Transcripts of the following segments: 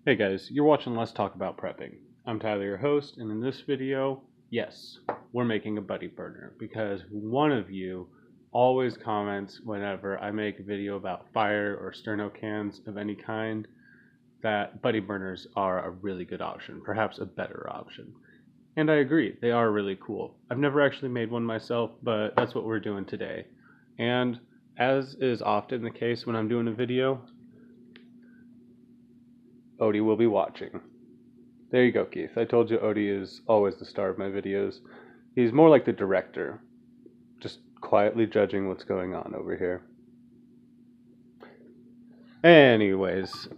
Hey guys, you're watching Let's Talk About Prepping. I'm Tyler, your host, and in this video, yes, we're making a buddy burner because one of you always comments whenever I make a video about fire or sterno cans of any kind that buddy burners are a really good option, perhaps a better option. And I agree, they are really cool. I've never actually made one myself, but that's what we're doing today. And as is often the case when I'm doing a video, Odie will be watching. There you go, Keith. I told you Odie is always the star of my videos. He's more like the director, just quietly judging what's going on over here. Anyways,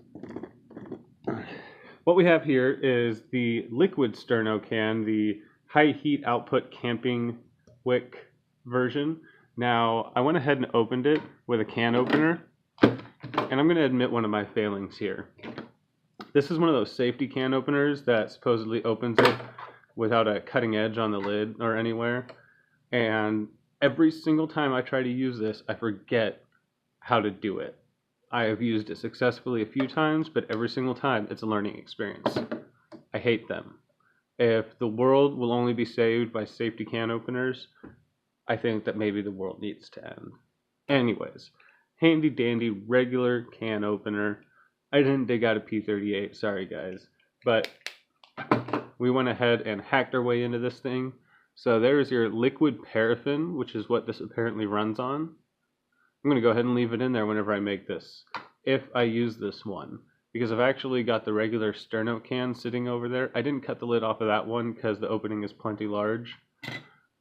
what we have here is the liquid sterno can, the high heat output camping wick version. Now, I went ahead and opened it with a can opener, and I'm going to admit one of my failings here. This is one of those safety can openers that supposedly opens it without a cutting edge on the lid or anywhere. And every single time I try to use this, I forget how to do it. I have used it successfully a few times, but every single time it's a learning experience. I hate them. If the world will only be saved by safety can openers, I think that maybe the world needs to end. Anyways, handy dandy regular can opener. I didn't dig out a P38, sorry guys, but we went ahead and hacked our way into this thing. So there's your liquid paraffin, which is what this apparently runs on. I'm going to go ahead and leave it in there whenever I make this, if I use this one, because I've actually got the regular sterno can sitting over there. I didn't cut the lid off of that one because the opening is plenty large,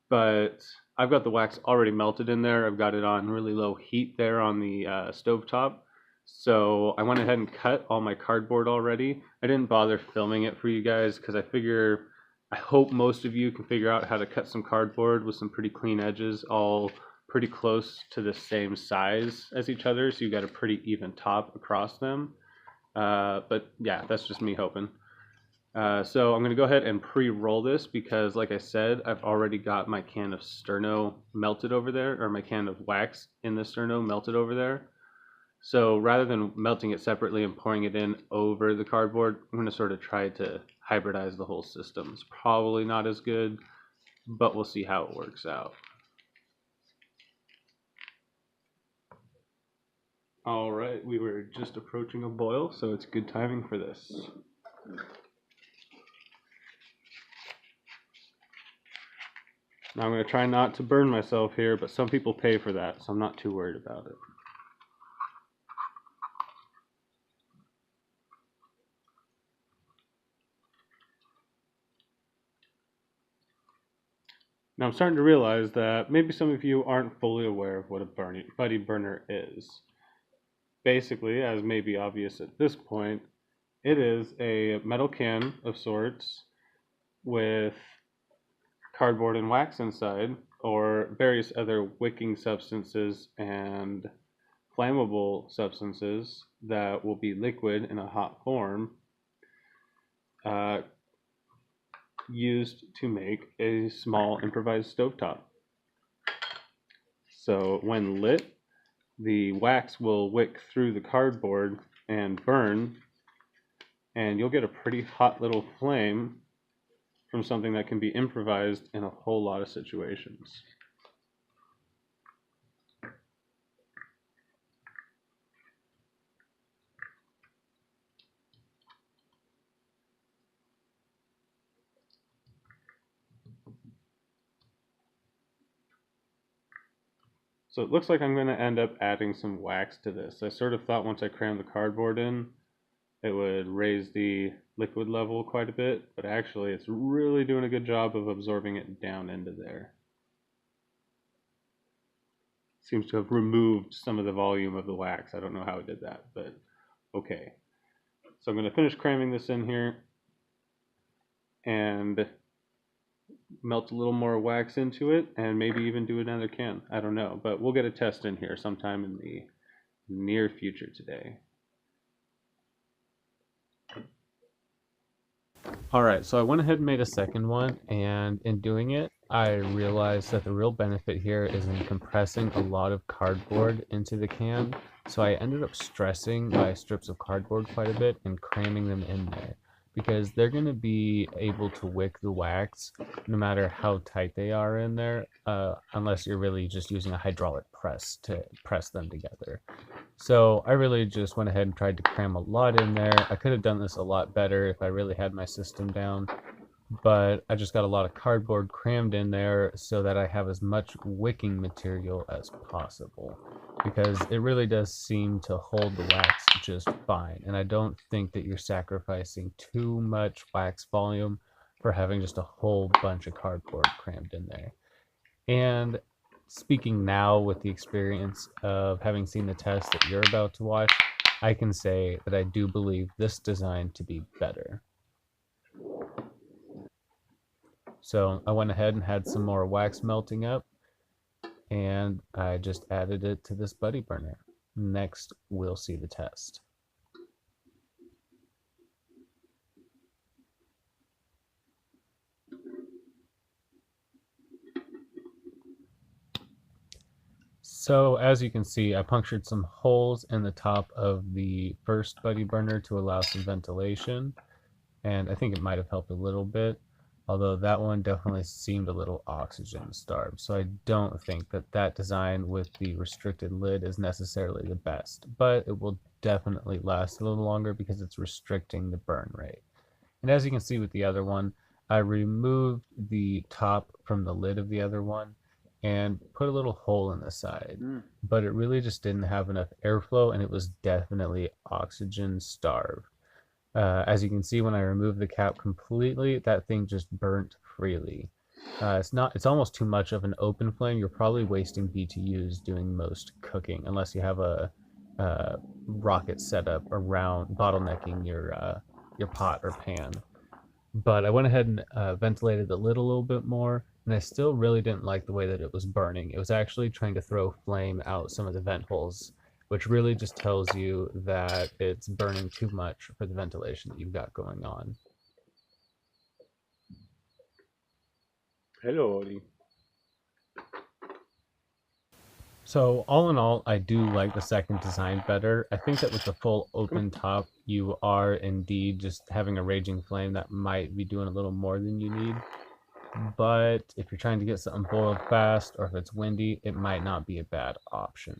but I've got the wax already melted in there. I've got it on really low heat there on the stovetop. So I went ahead and cut all my cardboard already. I didn't bother filming it for you guys because I hope most of you can figure out how to cut some cardboard with some pretty clean edges, all pretty close to the same size as each other, so you got a pretty even top across them. But yeah, that's just me hoping. So I'm going to go ahead and pre-roll this because, like I said, I've already got my can of sterno melted over there, or my can of wax in the sterno melted over there. So rather than melting it separately and pouring it in over the cardboard, I'm going to sort of try to hybridize the whole system. It's probably not as good, but we'll see how it works out. All right, we were just approaching a boil, so it's good timing for this. Now I'm going to try not to burn myself here, but some people pay for that, so I'm not too worried about it. Now I'm starting to realize that maybe some of you aren't fully aware of what a buddy burner is. Basically, as may be obvious at this point, it is a metal can of sorts with cardboard and wax inside, or various other wicking substances and flammable substances that will be liquid in a hot form, used to make a small improvised stovetop. So when lit, the wax will wick through the cardboard and burn, and you'll get a pretty hot little flame from something that can be improvised in a whole lot of situations. So it looks like I'm going to end up adding some wax to this. I sort of thought once I crammed the cardboard in, it would raise the liquid level quite a bit, but actually it's really doing a good job of absorbing it down into there. Seems to have removed some of the volume of the wax. I don't know how it did that, but okay. So I'm going to finish cramming this in here and melt a little more wax into it and maybe even do another can. I don't know, but we'll get a test in here sometime in the near future today. Alright, so I went ahead and made a second one, and in doing it, I realized that the real benefit here is in compressing a lot of cardboard into the can So I ended up stressing my strips of cardboard quite a bit and cramming them in there because they're going to be able to wick the wax no matter how tight they are in there, unless you're really just using a hydraulic press to press them together. So I really just went ahead and tried to cram a lot in there. I could have done this a lot better if I really had my system down, but I just got a lot of cardboard crammed in there so that I have as much wicking material as possible, because it really does seem to hold the wax just fine, and I don't think that you're sacrificing too much wax volume for having just a whole bunch of cardboard crammed in there. And speaking now with the experience of having seen the test that you're about to watch, I can say that I do believe this design to be better. So I went ahead and had some more wax melting up, and I just added it to this buddy burner. Next, we'll see the test. So as you can see, I punctured some holes in the top of the first buddy burner to allow some ventilation, and I think it might have helped a little bit, although that one definitely seemed a little oxygen starved. So I don't think that that design with the restricted lid is necessarily the best, but it will definitely last a little longer because it's restricting the burn rate. And as you can see with the other one, I removed the top from the lid of the other one and put a little hole in the side. But it really just didn't have enough airflow, and it was definitely oxygen starved. As you can see, when I removed the cap completely, that thing just burnt freely. It's almost too much of an open flame. You're probably wasting BTUs doing most cooking, unless you have a rocket setup around bottlenecking your pot or pan. But I went ahead and ventilated the lid a little bit more, and I still really didn't like the way that it was burning. It was actually trying to throw flame out some of the vent holes, which really just tells you that it's burning too much for the ventilation that you've got going on. Hello, Odie. So all in all, I do like the second design better. I think that with the full open top, you are indeed just having a raging flame that might be doing a little more than you need. But if you're trying to get something boiled fast, or if it's windy, it might not be a bad option.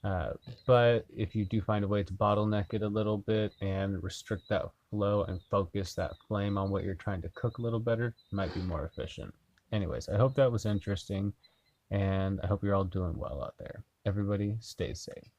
Uh, but if you do find a way to bottleneck it a little bit and restrict that flow and focus that flame on what you're trying to cook a little better, it might be more efficient. Anyways, I hope that was interesting, and I hope you're all doing well out there. Everybody, stay safe.